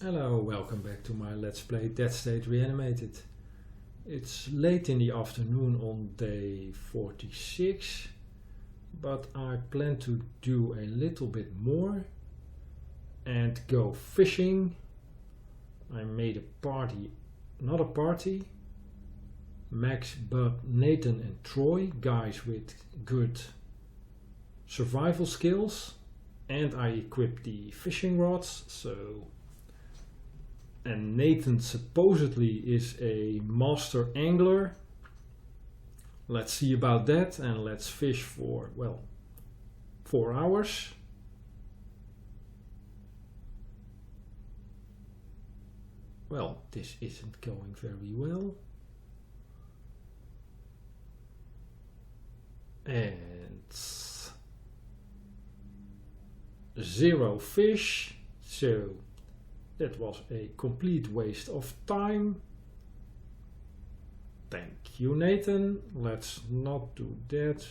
Hello, welcome back to my Let's Play Dead State Reanimated. It's late in the afternoon on day 46, but I plan to do a little bit more and go fishing. I made a party, not a party, Max, Bud, Nathan and Troy, guys with good survival skills, and I equipped the fishing rods, and Nathan supposedly is a master angler. Let's see about that, and let's fish for, 4 hours. Well, this isn't going very well. And 0 fish, so that was a complete waste of time. Thank you, Nathan. Let's not do that.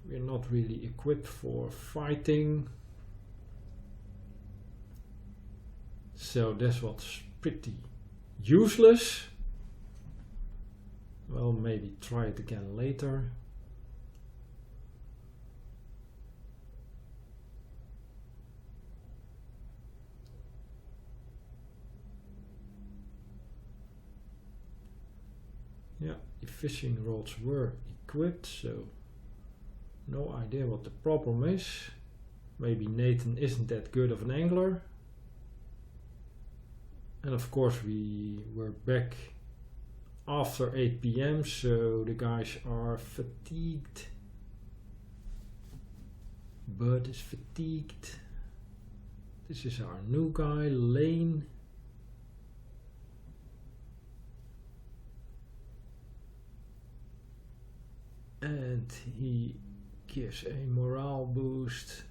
We're not really equipped for fighting. So this was pretty useless. Well, maybe try it again later. Yeah, the fishing rods were equipped, so no idea what the problem is. Maybe Nathan isn't that good of an angler. And of course we were back after 8 PM, so the guys are fatigued. Bud is fatigued. This is our new guy, Lane. And he gives a morale boost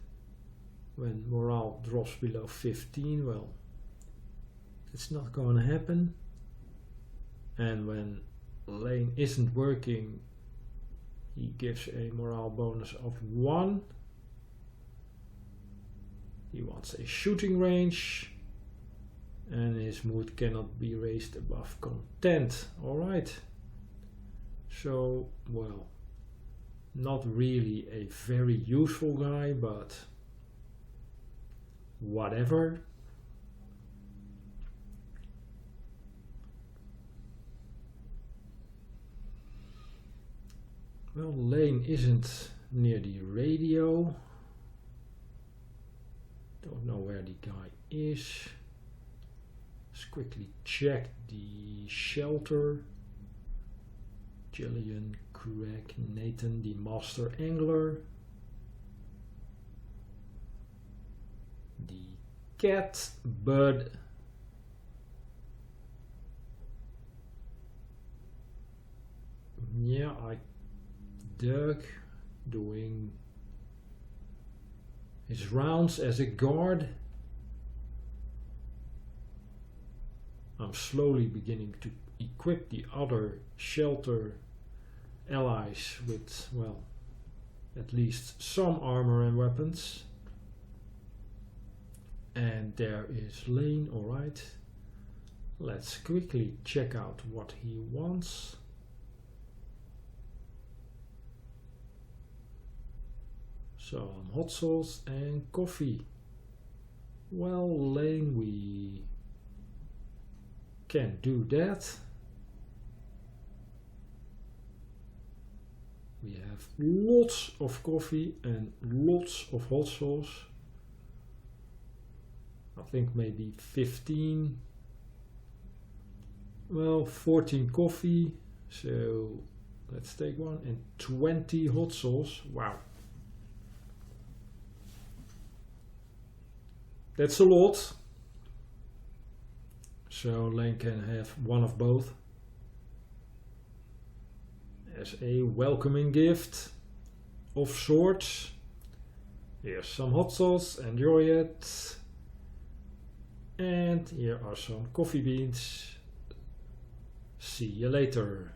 when morale drops below 15. Well, it's not going to happen. And when Lane isn't working, he gives a morale bonus of 1. He wants a shooting range, and his mood cannot be raised above content. Alright. So, well, not really a very useful guy, but whatever. Well, Lane isn't near the radio. Don't know where the guy is. Let's quickly check the shelter. Jillian, Craig, Nathan, the master angler. The cat, Bud. Yeah, Doug doing his rounds as a guard. I'm slowly beginning to equip the other shelter allies with, well, at least some armor and weapons. And there is Lane, alright. Let's quickly check out what he wants. Some hot sauce and coffee. Well, Lane, we can do that. We have lots of coffee and lots of hot sauce. I think maybe 15. Well, 14 coffee. So let's take one, and 20 hot sauce. Wow. That's a lot. So Lane can have one of both as a welcoming gift of sorts. Here's some hot sauce, enjoy it. And here are some coffee beans. See you later.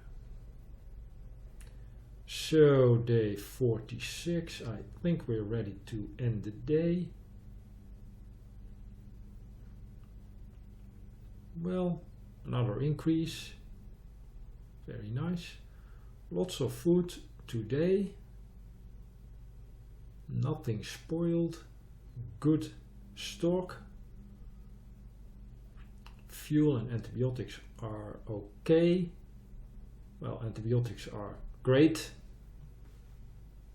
So day 46, I think we're ready to end the day. Well, another increase. Very nice. Lots of food today. Nothing spoiled. Good stock. Fuel and antibiotics are okay. Well, antibiotics are great.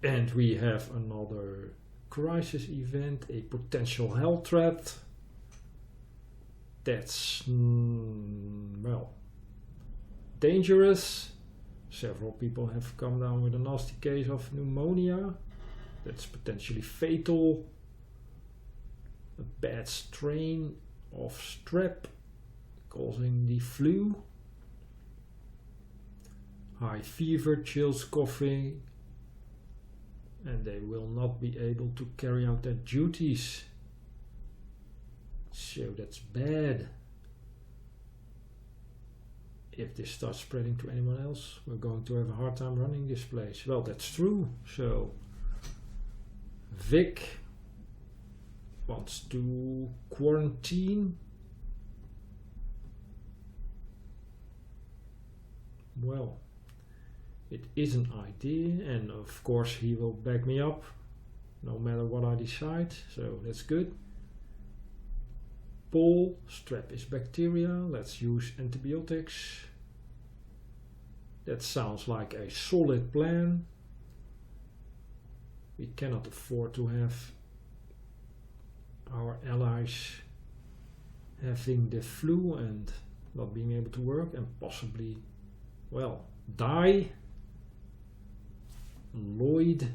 And we have another crisis event, a potential health threat. That's, well, dangerous. Several people have come down with a nasty case of pneumonia. That's potentially fatal. A bad strain of strep causing the flu. High fever, chills, coughing. And they will not be able to carry out their duties. So that's bad. If this starts spreading to anyone else, we're going to have a hard time running this place. Well, that's true. So Vic wants to quarantine. Well, it is an idea, and of course he will back me up no matter what I decide, so that's good. Paul, strep is bacteria, let's use antibiotics. That sounds like a solid plan. We cannot afford to have our allies having the flu and not being able to work and possibly, well, die. Lloyd,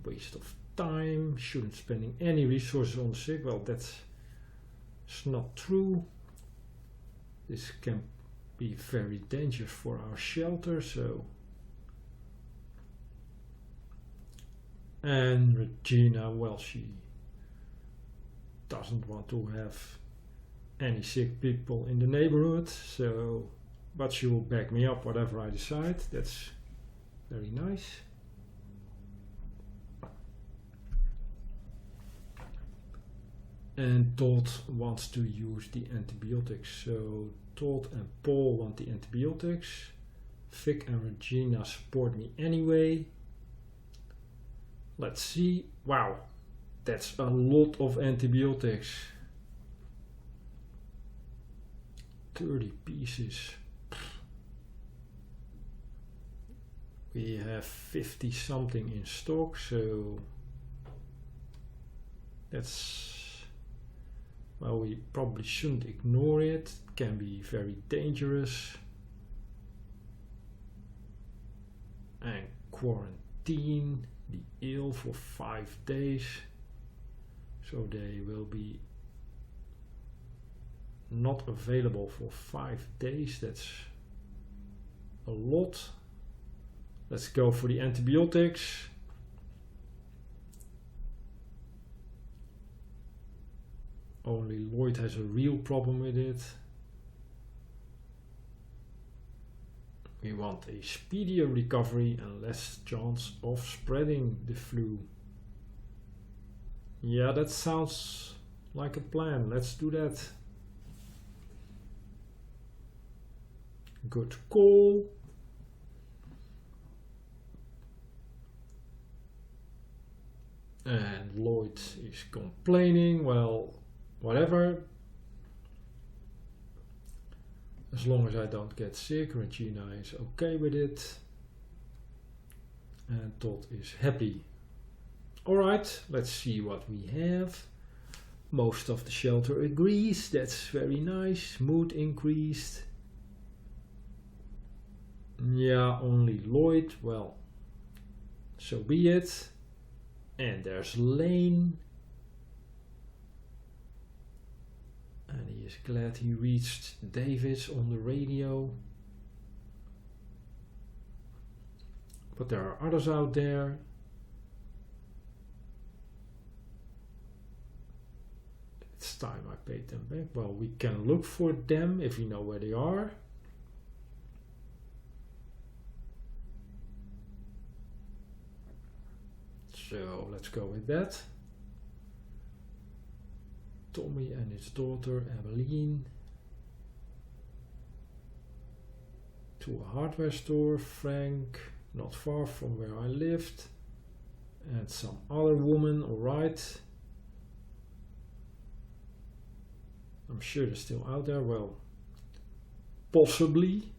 waste of time, shouldn't spending any resources on the sick. Well, that's not true. This can be very dangerous for our shelter, so. And Regina, well, she doesn't want to have any sick people in the neighborhood, so, but she will back me up whatever I decide. That's very nice. And Todd wants to use the antibiotics. So Todd and Paul want the antibiotics. Vic and Regina support me anyway. Let's see. Wow, that's a lot of antibiotics. 30 pieces. We have 50 something in stock, so that's, well, we probably shouldn't ignore it. It can be very dangerous. And quarantine the ill for 5 days. So they will be not available for 5 days. That's a lot. Let's go for the antibiotics. Only Lloyd has a real problem with it. We want a speedier recovery and less chance of spreading the flu. Yeah, that sounds like a plan. Let's do that. Good call. And Lloyd is complaining. Well, whatever. As long as I don't get sick, Regina is okay with it. And Todd is happy. Alright, let's see what we have. Most of the shelter agrees. That's very nice. Mood increased. Yeah, only Lloyd. Well, so be it. And there's Lane. And he is glad he reached Davis on the radio. But there are others out there. It's time I paid them back. Well, we can look for them if we know where they are. So let's go with that. Tommy and his daughter Eveline. to a hardware store, Frank, not far from where I lived, and some other woman, alright. I'm sure they're still out there. Well, possibly.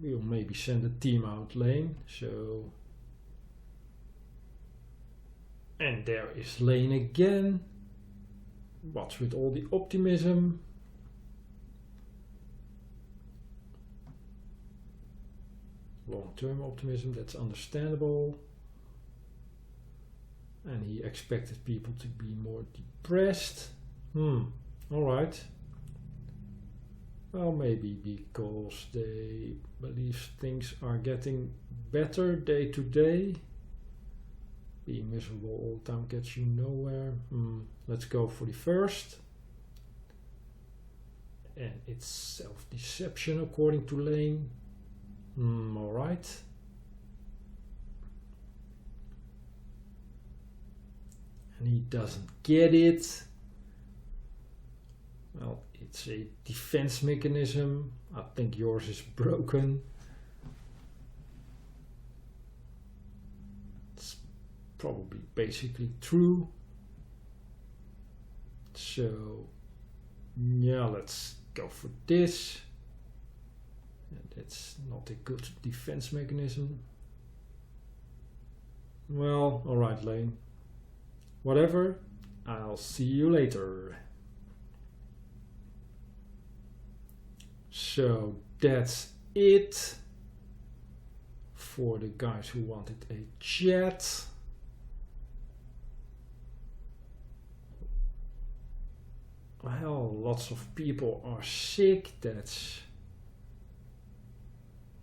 We'll maybe send a team out Lane. So, and there is Lane again. What's with all the optimism? Long-term optimism, that's understandable. And he expected people to be more depressed. Alright. Well, maybe because they believe things are getting better day to day. Being miserable all the time gets you nowhere. Let's go for the first. And it's self-deception according to Lane. Alright. And he doesn't get it. Well, it's a defense mechanism. I think yours is broken. It's probably basically true. So, yeah, let's go for this. And that's not a good defense mechanism. Well, alright, Lane. Whatever, I'll see you later. So that's it for the guys who wanted a chat. Well, lots of people are sick. That's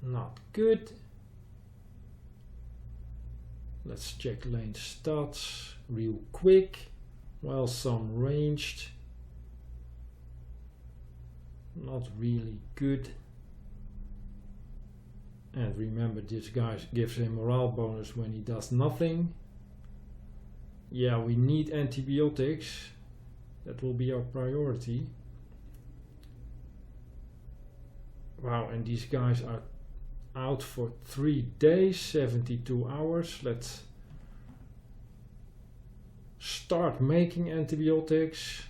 not good. Let's check Lane's stats real quick. Well, some ranged. Not really good. And remember, this guy gives a morale bonus when he does nothing. Yeah, we need antibiotics. That will be our priority. Wow, and these guys are out for 3 days, 72 hours. Let's start making antibiotics.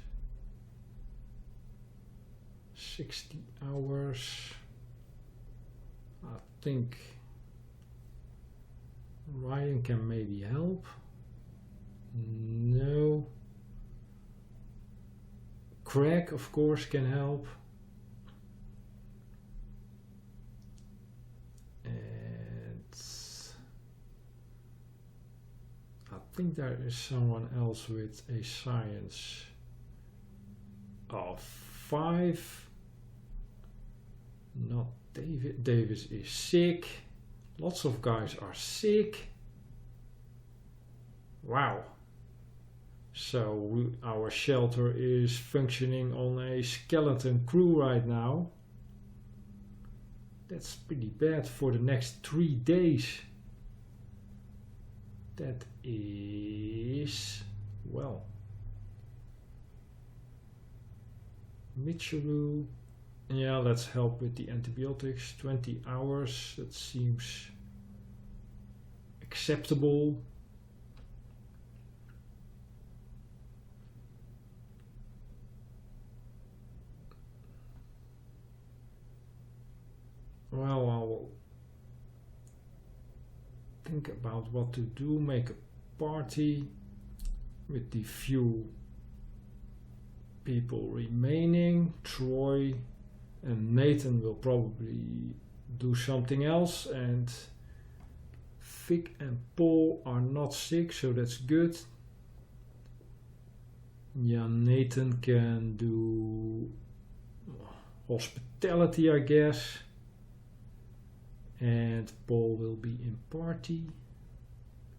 60 hours. I think Ryan can maybe help. No. Craig, of course, can help. And I think there is someone else with a science of 5. Not David. Davis is sick. Lots of guys are sick. Wow. So our shelter is functioning on a skeleton crew right now. That's pretty bad for the next 3 days. That is, well, Michiru. Yeah, let's help with the antibiotics. 20 hours, that seems acceptable. Well, I'll think about what to do. Make a party with the few people remaining. Troy and Nathan will probably do something else, and Vic and Paul are not sick, so that's good. Yeah, Nathan can do hospitality, I guess, and Paul will be in party.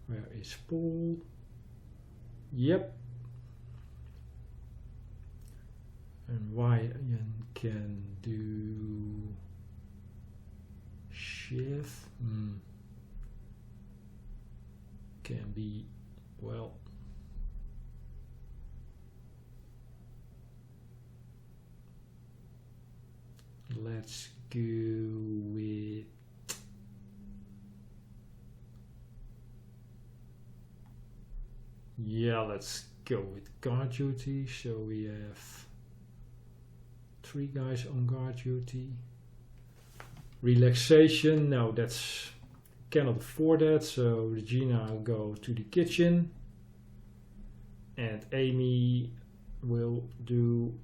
Where is Paul? Yep. And Ryan can do chef. Can be, well, let's go with let's go with guard duty. So we have 3 guys on guard duty. Relaxation, no, that's cannot afford that. So Regina will go to the kitchen, and Amy will do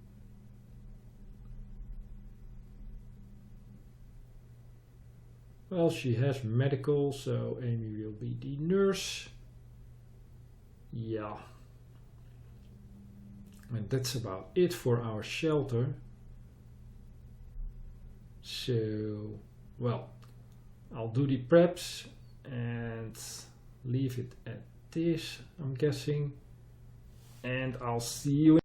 she has medical, so Amy will be the nurse. Yeah. And that's about it for our shelter. So, I'll do the preps and leave it at this, I'm guessing. And I'll see you